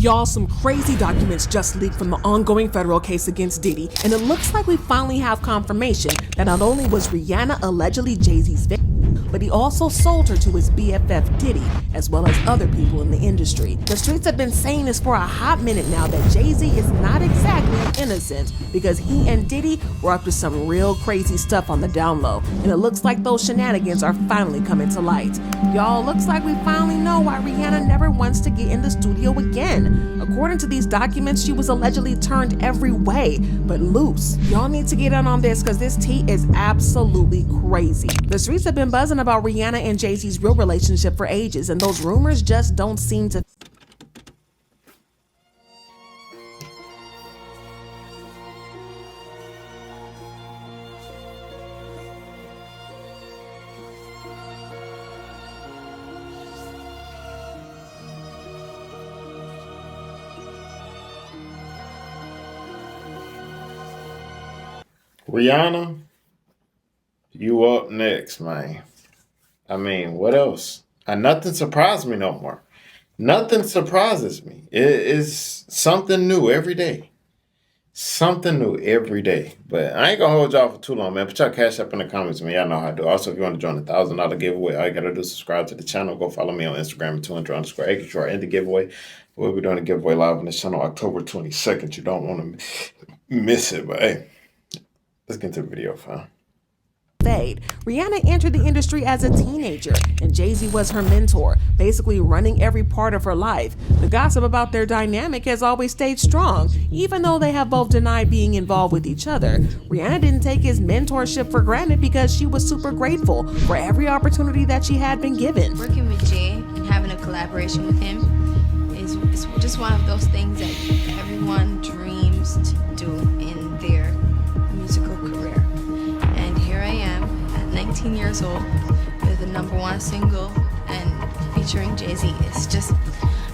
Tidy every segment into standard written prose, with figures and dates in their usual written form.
Y'all, some crazy documents just leaked from the ongoing federal case against Diddy, and it looks like we finally have confirmation that not only was Rihanna allegedly Jay-Z's victim, but he also sold her to his BFF Diddy, as well as other people in the industry. The streets have been saying this for a hot minute now that Jay-Z is not exactly innocent because he and Diddy were up to some real crazy stuff on the down low, and it looks like those shenanigans are finally coming to light. Y'all, looks like we finally know why Rihanna never wants to get in the studio again. According to these documents, she was allegedly turned every way but loose. Y'all need to get in on this because this tea is absolutely crazy. The streets have been buzzing about Rihanna and Jay-Z's real relationship for ages, and those rumors just don't seem to Rihanna, you up next, man. I mean, what else? Nothing surprises me no more. Nothing surprises me. It's something new every day. Something new every day. But I ain't gonna hold y'all for too long, man. Put y'all cash up in the comments, man. Y'all know how to do. Also, if you want to join the $1,000 giveaway, all you gotta do is subscribe to the channel. Go follow me on Instagram at 200_acre in the giveaway. We'll be doing a giveaway live on this channel October 22nd. You don't want to miss it, but hey, let's get into the video, fam. fade. Rihanna entered the industry as a teenager, and Jay-Z was her mentor, basically running every part of her life. The gossip about their dynamic has always stayed strong, even though they have both denied being involved with each other. Rihanna didn't take his mentorship for granted because she was super grateful for every opportunity that she had been given. Working with Jay and having a collaboration with him is just one of those things that everyone dreams to do in their musical career. And here I am at 19 years old with the #1 single and featuring Jay-Z. It's just,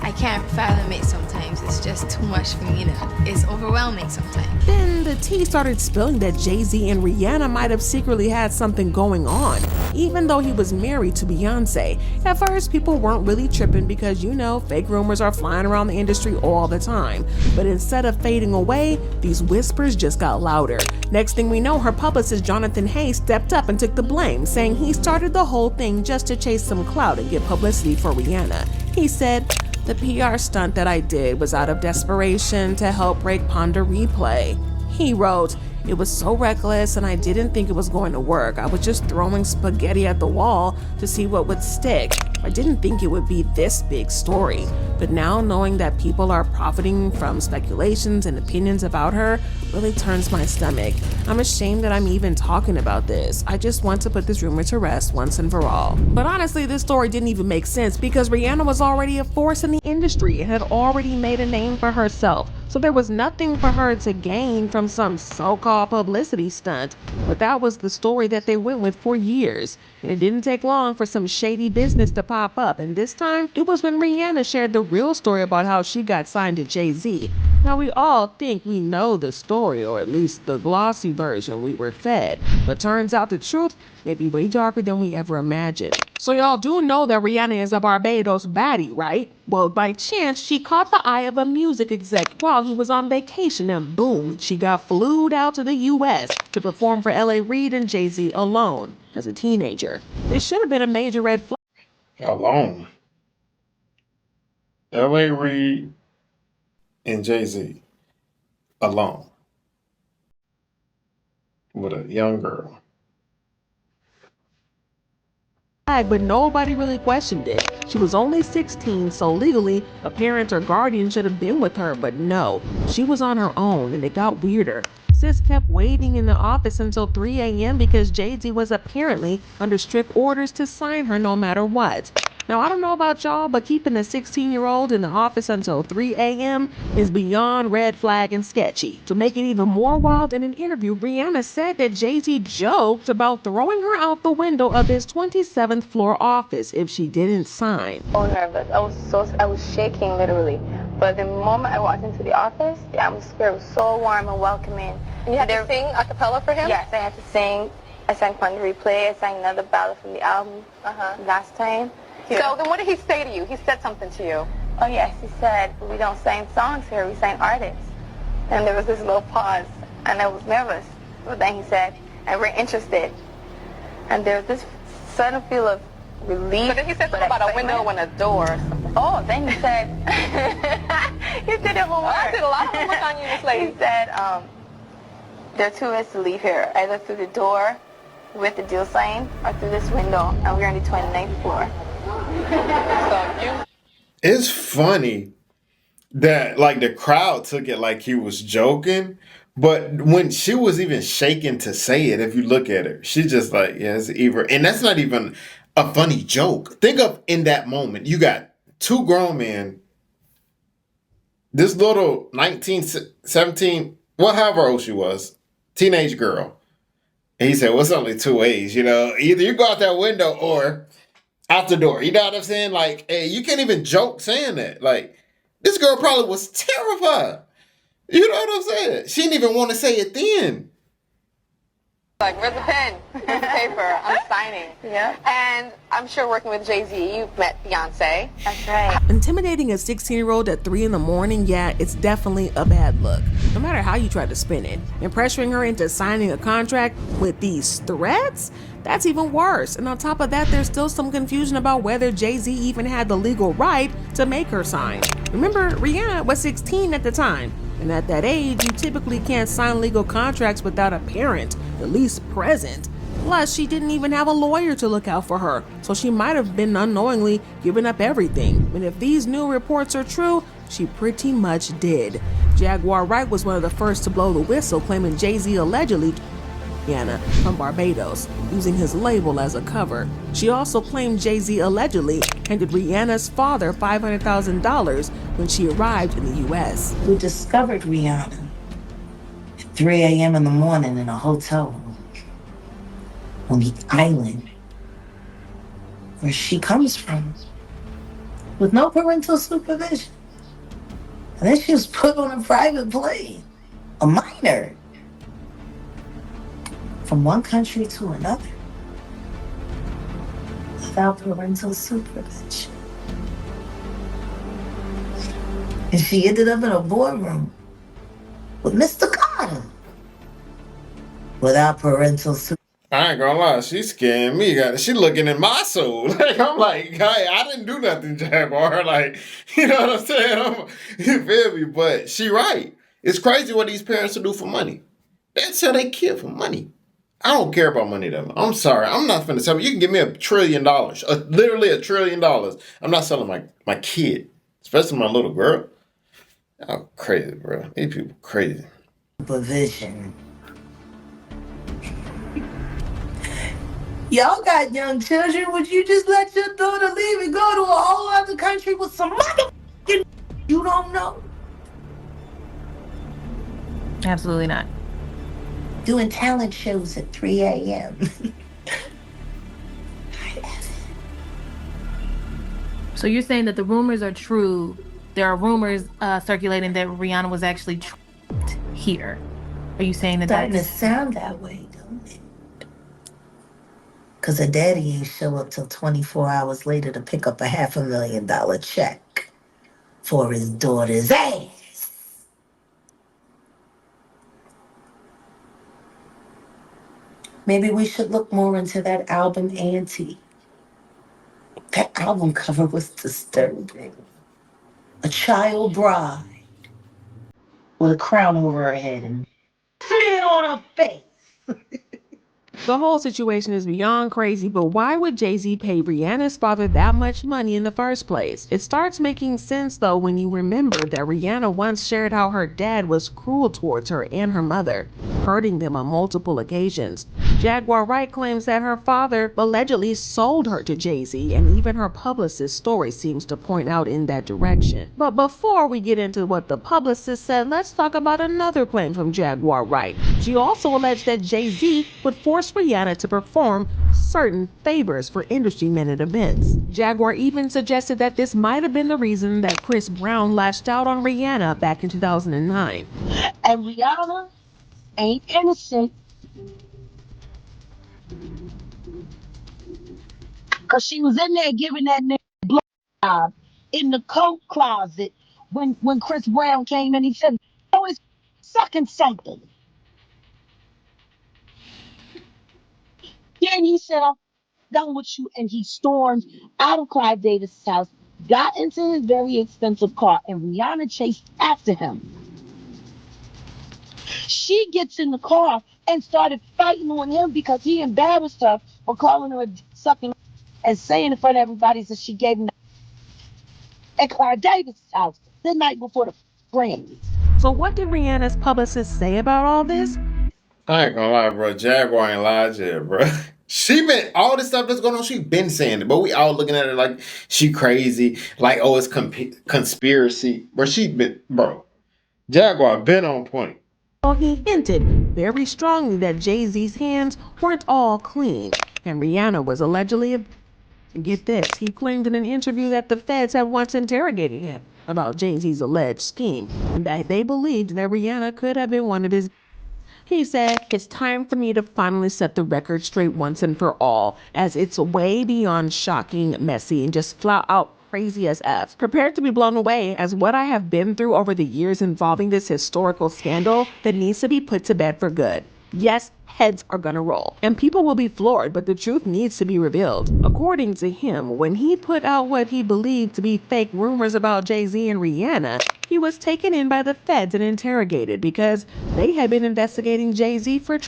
I can't fathom it sometimes. It's just too much for me it's overwhelming sometimes. Then the tea started spilling that Jay-Z and Rihanna might have secretly had something going on, even though he was married to Beyonce. At first, people weren't really tripping because, you know, fake rumors are flying around the industry all the time. But instead of fading away, these whispers just got louder. Next thing we know, her publicist Jonathan Hayes stepped up and took the blame, saying he started the whole thing just to chase some clout and get publicity for Rihanna. He said, "The PR stunt that I did was out of desperation to help break Ponder Replay." He wrote, "It was so reckless and I didn't think it was going to work. I was just throwing spaghetti at the wall to see what would stick. I didn't think it would be this big story. But now knowing that people are profiting from speculations and opinions about her really turns my stomach. I'm ashamed that I'm even talking about this. I just want to put this rumor to rest once and for all." But honestly, this story didn't even make sense because Rihanna was already a force in the industry and had already made a name for herself. So there was nothing for her to gain from some so-called publicity stunt. But that was the story that they went with for years. And it didn't take long for some shady business to pop up. And this time, it was when Rihanna shared the real story about how she got signed to Jay-Z. Now we all think we know the story, or at least the glossy version we were fed. But turns out the truth may be way darker than we ever imagined. So y'all do know that Rihanna is a Barbados baddie, right? Well, by chance, she caught the eye of a music exec while he was on vacation, and boom, she got flued out to the US to perform for L.A. Reid and Jay-Z alone as a teenager. This should have been a major red flag. Alone. L.A. Reid and Jay-Z alone with a young girl. But nobody really questioned it. She was only 16, so legally, a parent or guardian should have been with her, but no, she was on her own, and it got weirder. Sis kept waiting in the office until 3 a.m. because Jay-Z was apparently under strict orders to sign her no matter what. Now, I don't know about y'all, but keeping a 16-year-old in the office until 3 a.m. is beyond red flag and sketchy. To make it even more wild, in an interview, Rihanna said that Jay-Z joked about throwing her out the window of his 27th floor office if she didn't sign. So nervous. I was shaking literally. But the moment I walked into the office, the atmosphere was so warm and welcoming. And you had to sing a cappella for him? Yes, I had to sing. I sang Ponder Replay. I sang another ballad from the album last time. So then what did he say to you? He said something to you. Oh yes, he said, we don't sing songs here, we sing artists. And there was this little pause, and I was nervous. But then he said, and we're interested. And there was this sudden feel of relief. But then he said something about a window and a door or something. Oh, then he said, he did it one more. I did a lot of homework on you, Miss Lady. He said, there are two ways to leave here, either through the door with the deal sign or through this window, and we're on the 29th floor. So you... It's funny that like the crowd took it like he was joking, but when she was even shaking to say it, if you look at her, she's just like, yeah, it's either, and that's not even a funny joke. Think of in that moment, you got two grown men, this little 19, 17, well, however old she was, teenage girl. And he said, well, it's only two ways, you know, either you go out that window or out the door. You know what I'm saying? Like, hey, you can't even joke saying that. Like, this girl probably was terrified. You know what I'm saying? She didn't even want to say it then. Like, where's the pen? Where's the paper? I'm signing. Yeah. And I'm sure working with Jay-Z, you've met Beyonce. That's right. Intimidating a 16-year-old at 3 in the morning, yeah, it's definitely a bad look, no matter how you try to spin it. And pressuring her into signing a contract with these threats? That's even worse. And on top of that, there's still some confusion about whether Jay-Z even had the legal right to make her sign. Remember, Rihanna was 16 at the time. And at that age, you typically can't sign legal contracts without a parent, at least present. Plus, she didn't even have a lawyer to look out for her, so she might have been unknowingly giving up everything. And if these new reports are true, she pretty much did. Jaguar Wright was one of the first to blow the whistle, claiming Jay-Z allegedly Rihanna from Barbados, using his label as a cover. She also claimed Jay-Z allegedly handed Rihanna's father $500,000 when she arrived in the U.S. We discovered Rihanna at 3 a.m. in the morning in a hotel room on the island where she comes from, with no parental supervision. And then she was put on a private plane, a minor, from one country to another without parental supervision. And she ended up in a boardroom with Mr. Carter without parental supervision. I ain't gonna lie, she's scaring me. She looking in my soul. Like, I'm like, hey, I didn't do nothing, Jaguar. Like, you know what I'm saying? You feel me? But she right. It's crazy what these parents will do for money. That's how they kid for money. I don't care about money though. I'm sorry. I'm not finna sell. You can give me $1 trillion, literally $1 trillion. I'm not selling my kid, especially my little girl. Oh, crazy, bro. These people crazy. Supervision. Y'all got young children. Would you just let your daughter leave and go to a whole other country with some motherfucking you don't know? Absolutely not. Doing talent shows at 3 a.m. So you're saying that the rumors are true. There are rumors circulating that Rihanna was actually trapped here. Are you saying that Starting to that's... sound that way, don't it? Because her daddy ain't show up till 24 hours later to pick up a $500,000 check for his daughter's ass. Maybe we should look more into that album, Auntie. That album cover was disturbing. A child bride with a crown over her head and spit on her face. The whole situation is beyond crazy, but why would Jay-Z pay Rihanna's father that much money in the first place? It starts making sense though when you remember that Rihanna once shared how her dad was cruel towards her and her mother, hurting them on multiple occasions. Jaguar Wright claims that her father allegedly sold her to Jay-Z, and even her publicist's story seems to point out in that direction. But before we get into what the publicist said, let's talk about another claim from Jaguar Wright. She also alleged that Jay-Z would force Rihanna to perform certain favors for industry men at events. Jaguar even suggested that this might have been the reason that Chris Brown lashed out on Rihanna back in 2009. And Rihanna ain't innocent. Because she was in there giving that nigga blow job in the coat closet when Chris Brown came in. He said, "Oh, it's sucking something." Then he said, "I'm done with you," and he stormed out of Clive Davis' house, got into his very expensive car, and Rihanna chased after him. She gets in the car and started fighting with him because he embarrassed her for calling her a sucking and saying in front of everybody that she gave him at Clive Davis' house the night before the Grammys. So what did Rihanna's publicist say about all this? I ain't gonna lie, bro. Jaguar ain't lied yet, bro. She been all this stuff that's going on. She been saying it, but we all looking at her like she crazy, like oh it's conspiracy. But she been, bro. Jaguar been on point. Well, he hinted very strongly that Jay-Z's hands weren't all clean, and Rihanna was allegedly. Get this, he claimed in an interview that the feds had once interrogated him about Jay-Z's alleged scheme, and that they believed that Rihanna could have been one of his. He said, "It's time for me to finally set the record straight once and for all, as it's way beyond shocking, messy, and just flat out crazy as F. Prepared to be blown away as what I have been through over the years involving this historical scandal that needs to be put to bed for good. Yes, heads are gonna roll, and people will be floored, but the truth needs to be revealed." According to him, when he put out what he believed to be fake rumors about Jay-Z and Rihanna, he was taken in by the feds and interrogated because they had been investigating Jay-Z for.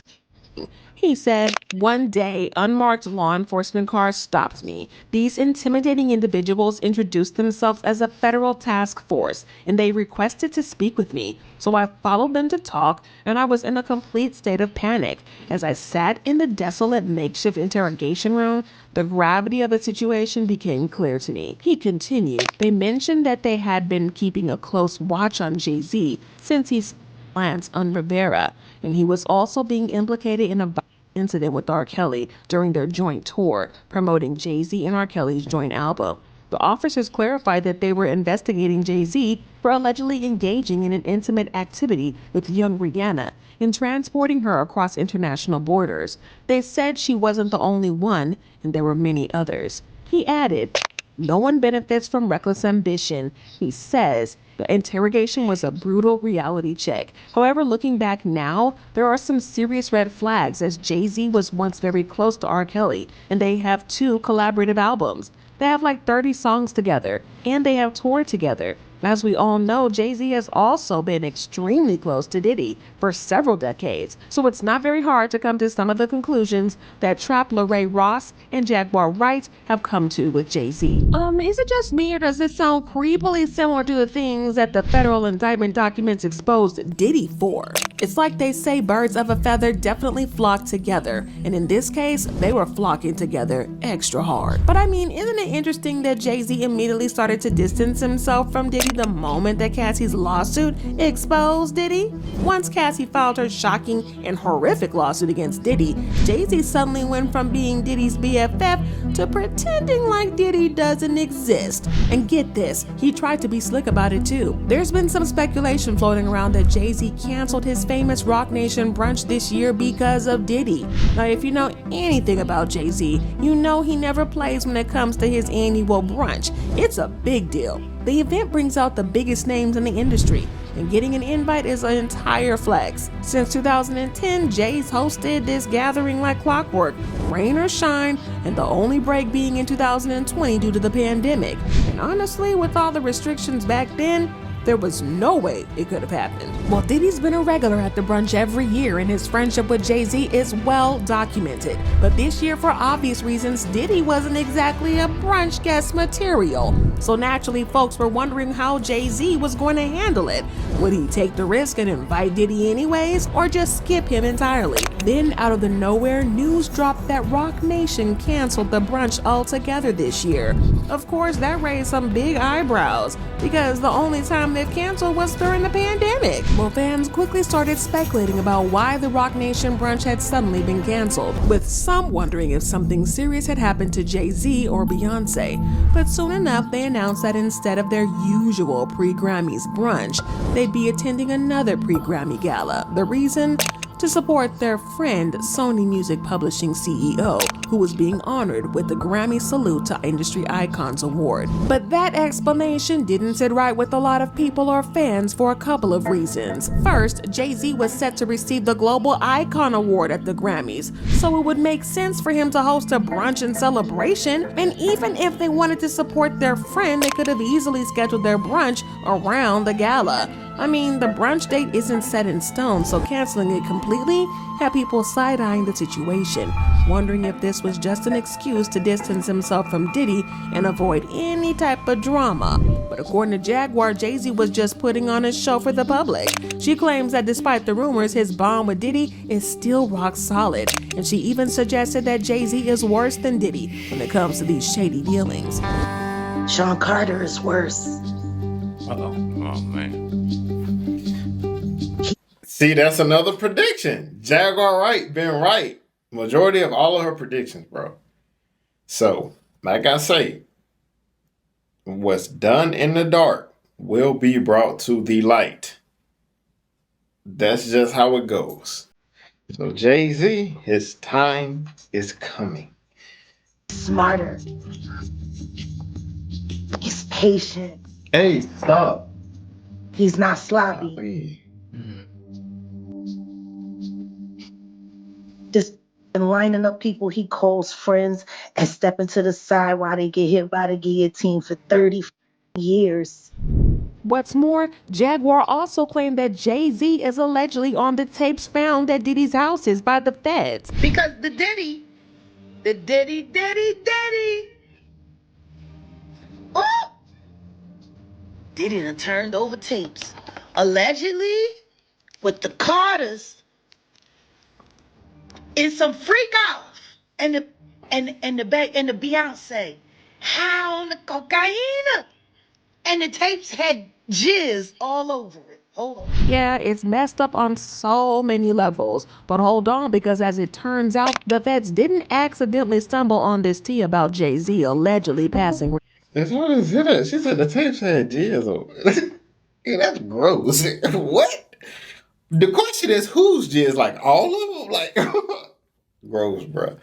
He said, "One day, unmarked law enforcement cars stopped me. These intimidating individuals introduced themselves as a federal task force, and they requested to speak with me. So I followed them to talk, and I was in a complete state of panic. As I sat in the desolate makeshift interrogation room, the gravity of the situation became clear to me." He continued, "They mentioned that they had been keeping a close watch on Jay-Z since he's plans on Rivera, and he was also being implicated in a incident with R. Kelly during their joint tour, promoting Jay-Z and R. Kelly's joint album. The officers clarified that they were investigating Jay-Z for allegedly engaging in an intimate activity with young Rihanna and transporting her across international borders. They said she wasn't the only one, and there were many others." He added, "No one benefits from reckless ambition." He says the interrogation was a brutal reality check. However, looking back now, there are some serious red flags, as Jay-Z was once very close to R. Kelly, and they have 2 collaborative albums. They have like 30 songs together, and they have toured together. As we all know, Jay-Z has also been extremely close to Diddy for several decades, so it's not very hard to come to some of the conclusions that Trap Lorraine Ross and Jaguar Wright have come to with Jay-Z. Is it just me, or does this sound creepily similar to the things that the federal indictment documents exposed Diddy for? It's like they say birds of a feather definitely flock together, and in this case, they were flocking together extra hard. But I mean, isn't it interesting that Jay-Z immediately started to distance himself from Diddy the moment that Cassie's lawsuit exposed Diddy? Once Cassie filed her shocking and horrific lawsuit against Diddy, Jay-Z suddenly went from being Diddy's BFF to pretending like Diddy doesn't exist. And get this, he tried to be slick about it too. There's been some speculation floating around that Jay-Z canceled his famous Roc Nation brunch this year because of Diddy. Now, if you know anything about Jay-Z, you know he never plays when it comes to his annual brunch. It's a big deal. The event brings out the biggest names in the industry, and getting an invite is an entire flex. Since 2010, Jay's hosted this gathering like clockwork, rain or shine, and the only break being in 2020 due to the pandemic. And honestly, with all the restrictions back then, there was no way it could have happened. Well, Diddy's been a regular at the brunch every year, and his friendship with Jay-Z is well documented. But this year, for obvious reasons, Diddy wasn't exactly a brunch guest material. So naturally, folks were wondering how Jay-Z was going to handle it. Would he take the risk and invite Diddy anyways, or just skip him entirely? Then, out of the nowhere, news dropped that Roc Nation canceled the brunch altogether this year. Of course, that raised some big eyebrows, because the only time they've canceled was during the pandemic. Well, fans quickly started speculating about why the Roc Nation brunch had suddenly been canceled, with some wondering if something serious had happened to Jay-Z or Beyonce. But soon enough, they announced that instead of their usual pre-Grammys brunch, they'd be attending another pre-Grammy gala. The reason? to support their friend Sony Music Publishing CEO, who was being honored with the Grammy Salute to Industry Icons Award. But that explanation didn't sit right with a lot of people or fans for a couple of reasons. First, Jay-Z was set to receive the Global Icon Award at the Grammys, so it would make sense for him to host a brunch and celebration, and even if they wanted to support their friend, they could have easily scheduled their brunch around the gala. I mean, the brunch date isn't set in stone, so canceling it completely had people side-eyeing the situation, wondering if this was just an excuse to distance himself from Diddy and avoid any type of drama. But according to Jaguar, Jay-Z was just putting on a show for the public. She claims that despite the rumors, his bond with Diddy is still rock solid, and she even suggested that Jay-Z is worse than Diddy when it comes to these shady dealings. Sean Carter is worse. Oh man. See, that's another prediction. Jaguar Wright been right. Majority of all of her predictions, bro. So, like I say, what's done in the dark will be brought to the light. That's just how it goes. So, Jay-Z, his time is coming. Smarter. He's patient. Hey, stop. He's not sloppy. Hey. Just been lining up people he calls friends and stepping to the side while they get hit by the guillotine for 30 years. What's more, Jaguar also claimed that Jay-Z is allegedly on the tapes found at Diddy's houses by the feds. Because the Diddy. Oh! Diddy done turned over tapes. Allegedly, with the Carters, it's some freak off. And the Beyonce. High on the cocaine. And the tapes had jizz all over it. Hold on. Yeah, it's messed up on so many levels. But hold on, because as it turns out, the feds didn't accidentally stumble on this tea about Jay-Z allegedly passing. As long as it, she said the tapes had jizz over it. Yeah, that's gross. What? The question is, whose jizz? Like all of them? Like, gross, bro.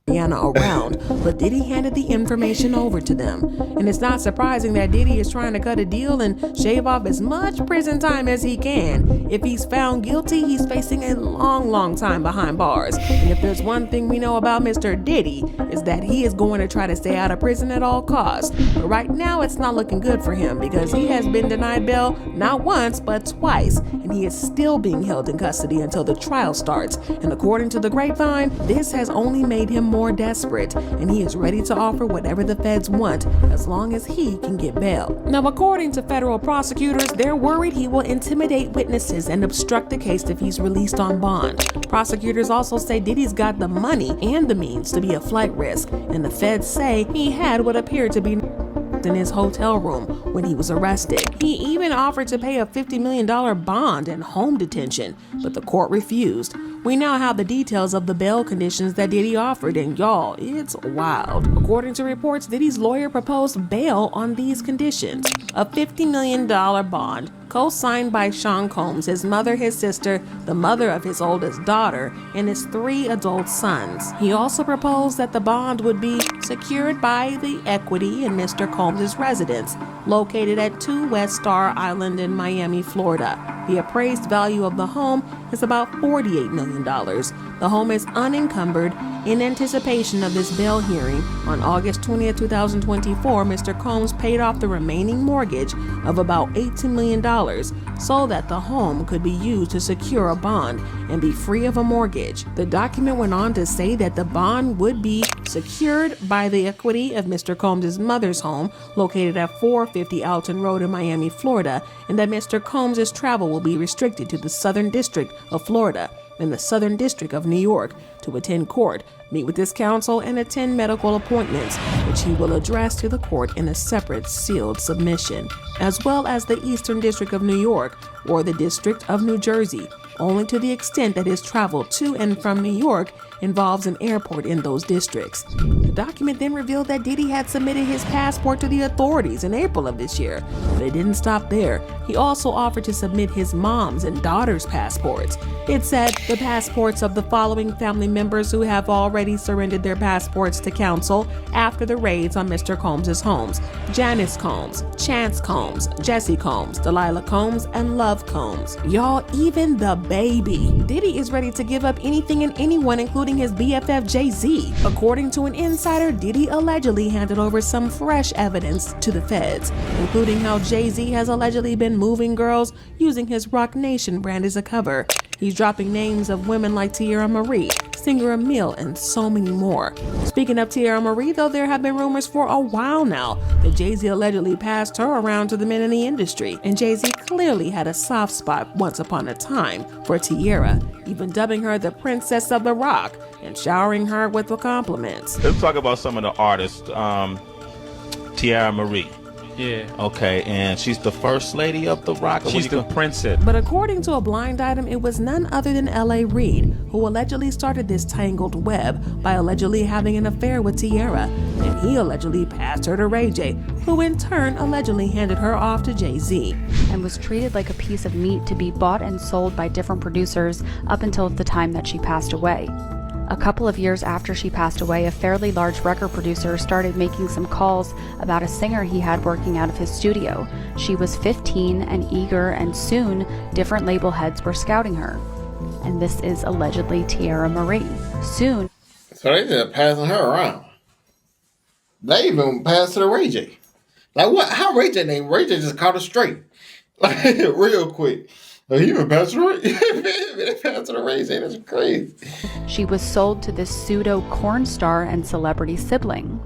Rihanna around, but Diddy handed the information over to them. And it's not surprising that Diddy is trying to cut a deal and shave off as much prison time as he can. If he's found guilty, he's facing a long time behind bars. And if there's one thing we know about Mr. Diddy, is that he is going to try to stay out of prison at all costs. But right now, it's not looking good for him because he has been denied bail not once, but twice. And he is still being held in custody until the trial starts. And according to the grapevine, this has only made him more desperate, and he is ready to offer whatever the feds want as long as he can get bail. Now, according to federal prosecutors, they're worried he will intimidate witnesses and obstruct the case if he's released on bond. Prosecutors also say Diddy's got the money and the means to be a flight risk, and the feds say he had what appeared to be in his hotel room when he was arrested. He even offered to pay a $50 million bond and home detention, but the court refused. We now have the details of the bail conditions that Diddy offered, and y'all, it's wild. According to reports, Diddy's lawyer proposed bail on these conditions: a $50 million bond, co-signed by Sean Combs, his mother, his sister, the mother of his oldest daughter, and his 3 adult sons. He also proposed that the bond would be secured by the equity in Mr. Combs' residence, located at 2 West Star Island in Miami, Florida. The appraised value of the home is about $48 million. The home is unencumbered. In anticipation of this bail hearing, on August 20th, 2024, Mr. Combs paid off the remaining mortgage of about $18 million so that the home could be used to secure a bond and be free of a mortgage. The document went on to say that the bond would be secured by the equity of Mr. Combs' mother's home, located at 450 Alton Road in Miami, Florida, and that Mr. Combs' travel will be restricted to the Southern District of Florida and the Southern District of New York to attend court, meet with his counsel, and attend medical appointments, which he will address to the court in a separate sealed submission, as well as the Eastern District of New York or the District of New Jersey, only to the extent that his travel to and from New York involves an airport in those districts. The document then revealed that Diddy had submitted his passport to the authorities in April of this year. But it didn't stop there. He also offered to submit his mom's and daughter's passports. It said the passports of the following family members who have already surrendered their passports to counsel after the raids on Mr. Combs' homes: Janice Combs, Chance Combs, Jesse Combs, Delilah Combs, and Love Combs. Y'all, even the baby. Diddy is ready to give up anything and anyone, including his BFF Jay-Z. According to an insider, Diddy allegedly handed over some fresh evidence to the feds, including how Jay-Z has allegedly been moving girls using his Roc Nation brand as a cover. He's dropping names of women like Tierra Marie, singer Emile, and so many more. Speaking of Tierra Marie, though, there have been rumors for a while now that Jay-Z allegedly passed her around to the men in the industry, and Jay-Z clearly had a soft spot once upon a time for Tierra, even dubbing her the Princess of the Rock and showering her with the compliments. Let's talk about some of the artists. Tierra Marie. Yeah. Okay, and she's the first lady of the rock. She's the princess. But according to a blind item, it was none other than L.A. Reid who allegedly started this tangled web by allegedly having an affair with Tierra, and he allegedly passed her to Ray J, who in turn allegedly handed her off to Jay-Z. And was treated like a piece of meat to be bought and sold by different producers up until the time that she passed away. A couple of years after she passed away, a fairly large record producer started making some calls about a singer he had working out of his studio. She was 15 and eager, and soon different label heads were scouting her. And this is allegedly Tierra Marie. Soon. So they just passing her around. They even passed her to Ray J. Like what? How Ray J named? Ray J just caught her straight. Like real quick. Like, he even passed her. They passed her to Ray J. That's crazy. She was sold to this pseudo corn star and celebrity sibling.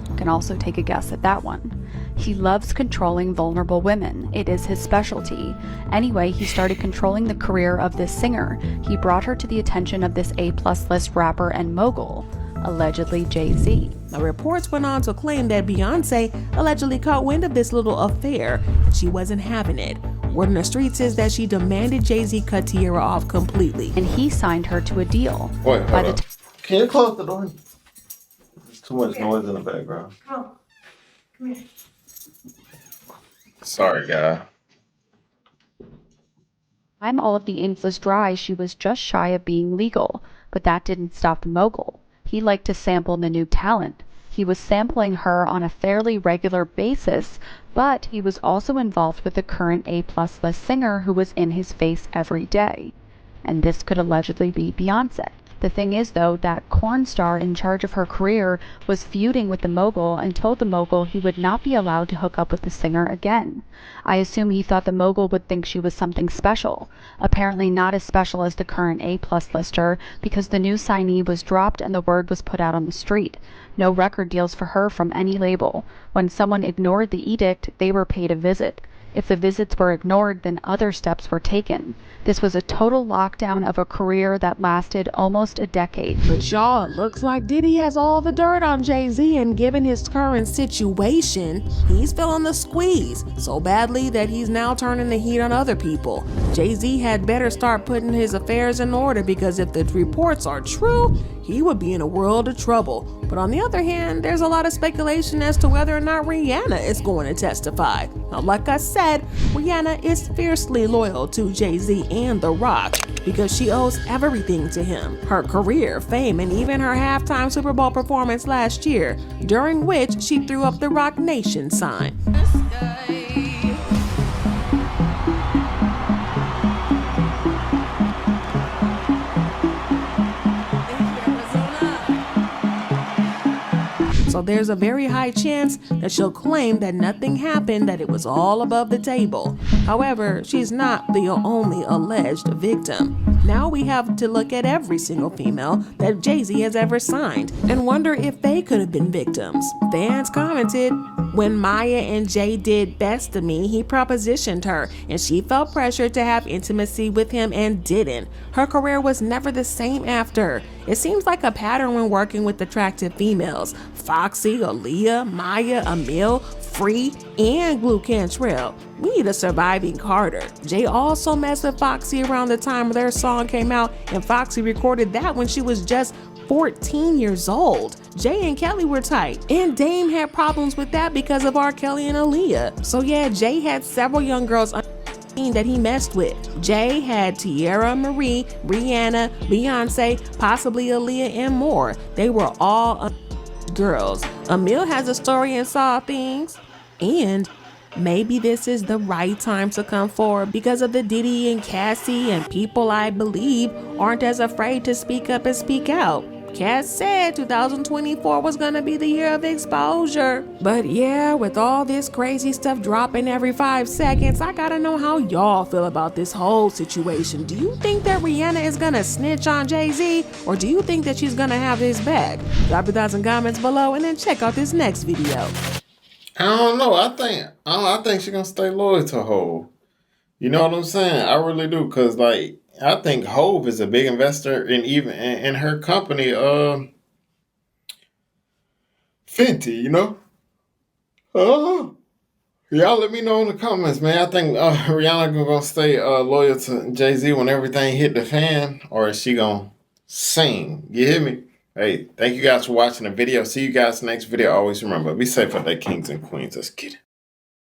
You can also take a guess at that one. He loves controlling vulnerable women. It is his specialty. Anyway, he started controlling the career of this singer. He brought her to the attention of this A-plus list rapper and mogul, allegedly Jay-Z. Now, reports went on to claim that Beyonce allegedly caught wind of this little affair, and she wasn't having it. Word in the streets is that she demanded Jay-Z cut Tierra off completely, and he signed her to a deal. Wait, hold on. Can you close the door? There's too much noise in the background. Come here. Sorry, guy. Time all of the ink was dry, she was just shy of being legal, but that didn't stop the mogul. He liked to sample the new talent. He was sampling her on a fairly regular basis, but he was also involved with the current A-plus list singer who was in his face every day. And this could allegedly be Beyonce. The thing is, though, that corn star in charge of her career was feuding with the mogul and told the mogul he would not be allowed to hook up with the singer again. I assume he thought the mogul would think she was something special. Apparently not as special as the current A-plus lister, because the new signee was dropped and the word was put out on the street. No record deals for her from any label. When someone ignored the edict, they were paid a visit. If the visits were ignored, then other steps were taken. This was a total lockdown of a career that lasted almost a decade. But y'all, it looks like Diddy has all the dirt on Jay-Z, and given his current situation, he's feeling the squeeze so badly that he's now turning the heat on other people. Jay-Z had better start putting his affairs in order, because if the reports are true, he would be in a world of trouble. But on the other hand, there's a lot of speculation as to whether or not Rihanna is going to testify. Now, like I said, Rihanna is fiercely loyal to Jay-Z and The Roc because she owes everything to him. Her career, fame, and even her halftime Super Bowl performance last year, during which she threw up the Roc Nation sign. So there's a very high chance that she'll claim that nothing happened, that it was all above the table. However, she's not the only alleged victim. Now we have to look at every single female that Jay-Z has ever signed and wonder if they could have been victims. Fans commented, when Maya and Jay did Best of Me, he propositioned her and she felt pressured to have intimacy with him and didn't. Her career was never the same after. It seems like a pattern when working with attractive females. Foxy, Aaliyah, Maya, Emile, Free, and Blue Cantrell. We need a surviving Carter. Jay also messed with Foxy around the time their song came out, and Foxy recorded that when she was just 14 years old. Jay and Kelly were tight, and Dame had problems with that because of R. Kelly and Aaliyah. So yeah, Jay had several young girls that he messed with. Jay had Tierra Marie, Rihanna, Beyonce, possibly Aaliyah, and more. They were all girls. Emil has a story and saw things, and maybe this is the right time to come forward because of the Diddy and Cassie and people I believe aren't as afraid to speak up and speak out. Cass said 2024 was gonna be the year of exposure. But yeah, with all this crazy stuff dropping every 5 seconds, I gotta know how y'all feel about this whole situation. Do you think that Rihanna is gonna snitch on Jay-Z, or do you think that she's gonna have his back? Drop your thoughts in comments below and then check out this next video. I don't know. I think she's gonna stay loyal to Hov. You know what I'm saying? I really do, cause like I think Hov is a big investor in even in her company, Fenty. You know. Y'all let me know in the comments, man. I think Rihanna gonna stay loyal to Jay-Z when everything hit the fan, or is she gonna sing? You hear me? Hey, thank you guys for watching the video. See you guys next video. Always remember, be safe out there, kings and queens. Let's get it.